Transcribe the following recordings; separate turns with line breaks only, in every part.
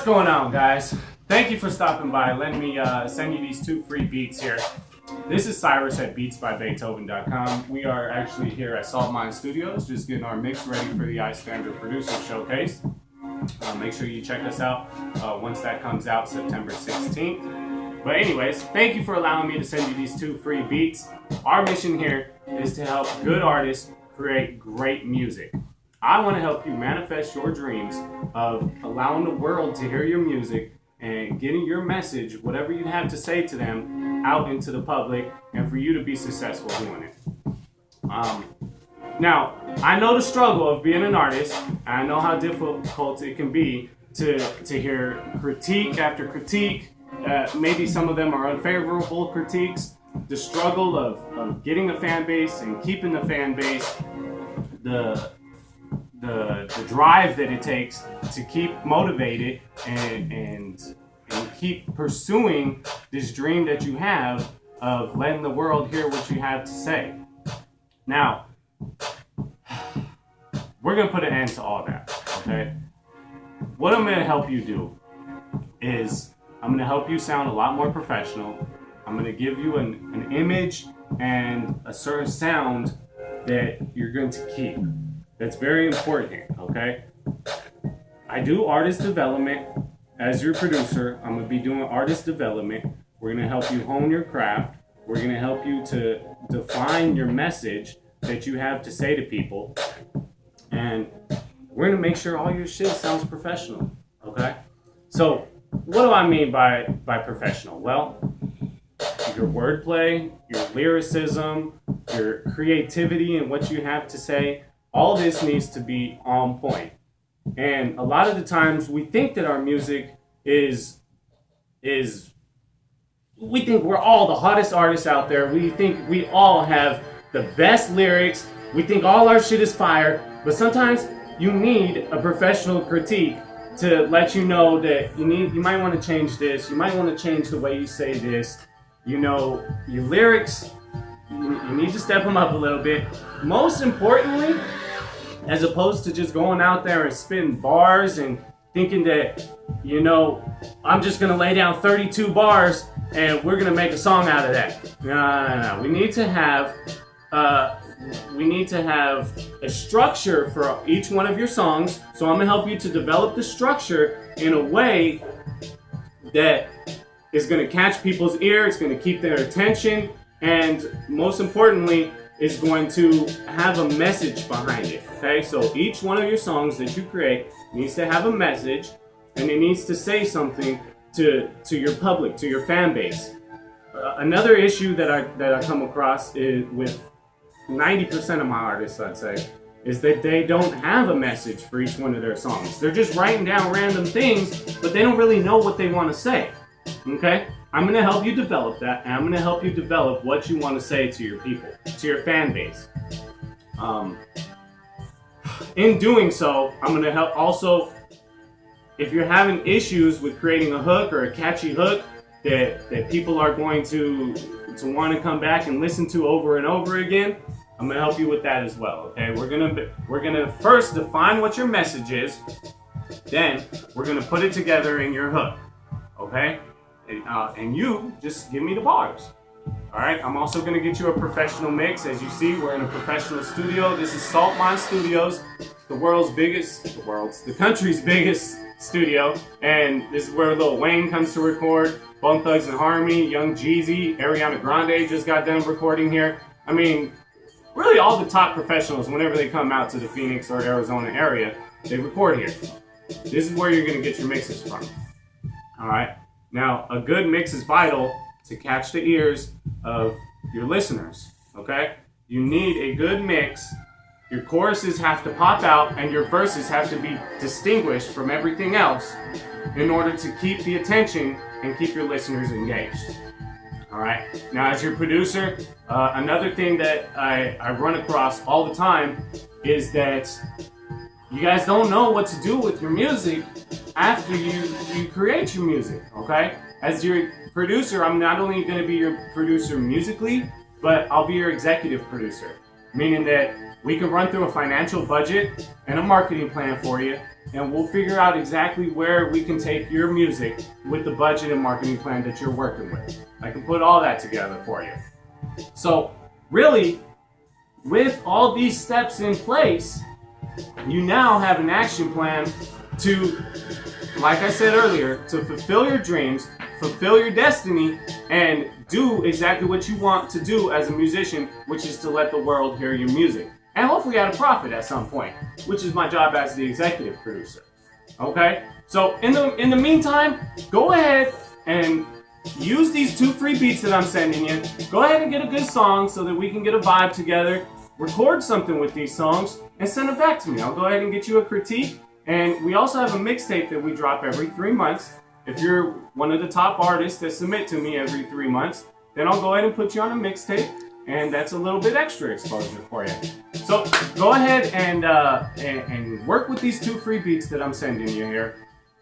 going on, guys? Thank you for stopping by. Let me send you these 2 free beats here. This is Cyrus at beetsobybeethoven.com. We are actually here at Salt Mine Studios, just getting our mix ready for the iStandard Producer Showcase. Make sure you check us out once that comes out, September 16th. But anyways, thank you for allowing me to send you these 2 free beats. Our mission here is to help good artists create great music. I want to help you manifest your dreams of allowing the world to hear your music and getting your message, whatever you have to say to them, out into the public, and for you to be successful doing it. Now, I know the struggle of being an artist. I know how difficult it can be to hear critique after critique. Maybe some of them are unfavorable critiques. The struggle of getting a fan base and keeping the fan base, the drive that it takes to keep motivated and keep pursuing this dream that you have of letting the world hear what you have to say. Now, we're going to put an end to all that, okay? What I'm going to help you do is I'm going to help you sound a lot more professional. I'm going to give you an image and a certain sound that you're going to keep. That's very important here, okay? I do artist development. As your producer, I'm going to be doing artist development. We're going to help you hone your craft. We're going to help you to define your message that you have to say to people. And we're going to make sure all your shit sounds professional, okay? So, what do I mean by professional? Well, your wordplay, your lyricism, your creativity and what you have to say, all this needs to be on point. And a lot of the times we think that our music is we think we're all the hottest artists out there. We think we all have the best lyrics. We think all our shit is fire. But sometimes you need a professional critique to let you know that you might want to change this. You might want to change the way you say this. You know, your lyrics, you need to step them up a little bit. Most importantly, as opposed to just going out there and spitting bars and thinking that, you know, I'm just going to lay down 32 bars and we're going to make a song out of that. No. We need to have a structure for each one of your songs. So I'm going to help you to develop the structure in a way that is going to catch people's ear. It's going to keep their attention. And most importantly, is going to have a message behind it, okay? So each one of your songs that you create needs to have a message, and it needs to say something to your public, to your fan base. Another issue that I come across is with 90% of my artists, I'd say, is that they don't have a message for each one of their songs. They're just writing down random things, but they don't really know what they want to say, okay? I'm going to help you develop that, and I'm going to help you develop what you want to say to your people, to your fan base. In doing so, I'm going to help also, if you're having issues with creating a hook or a catchy hook that people are going to want to come back and listen to over and over again, I'm going to help you with that as well, okay? We're going to first define what your message is, then we're going to put it together in your hook, okay? And you just give me the bars. All right. I'm also going to get you a professional mix. As you see, we're in a professional studio. This is Salt Mine Studios, the country's biggest studio. And this is where Lil Wayne comes to record. Bone Thugs and Harmony, Young Jeezy, Ariana Grande just got done recording here. I mean, really all the top professionals, whenever they come out to the Phoenix or Arizona area, they record here. This is where you're going to get your mixes from. All right. Now, a good mix is vital to catch the ears of your listeners, okay? You need a good mix. Your choruses have to pop out and your verses have to be distinguished from everything else in order to keep the attention and keep your listeners engaged, all right? Now, as your producer, another thing that I run across all the time is that you guys don't know what to do with your music after you create your music, okay? As your producer, I'm not only going to be your producer musically, but I'll be your executive producer, meaning that we can run through a financial budget and a marketing plan for you, and we'll figure out exactly where we can take your music with the budget and marketing plan that you're working with. I can put all that together for you. So really, with all these steps in place, you now have an action plan to, like I said earlier, to fulfill your dreams, fulfill your destiny, and do exactly what you want to do as a musician, which is to let the world hear your music. And hopefully at a profit at some point, which is my job as the executive producer. Okay? So in the meantime, go ahead and use these 2 free beats that I'm sending you. Go ahead and get a good song so that we can get a vibe together. Record something with these songs and send it back to me. I'll go ahead and get you a critique. And we also have a mixtape that we drop every 3 months. If you're one of the top artists that submit to me every 3 months, then I'll go ahead and put you on a mixtape, and that's a little bit extra exposure for you. So go ahead and work with these 2 free beats that I'm sending you here.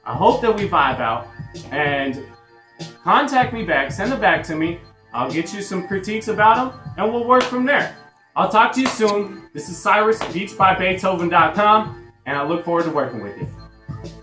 I hope that we vibe out, and contact me back, send it back to me. I'll get you some critiques about them, and we'll work from there. I'll talk to you soon. This is Cyrus, beatsbybeethoven.com, and I look forward to working with you.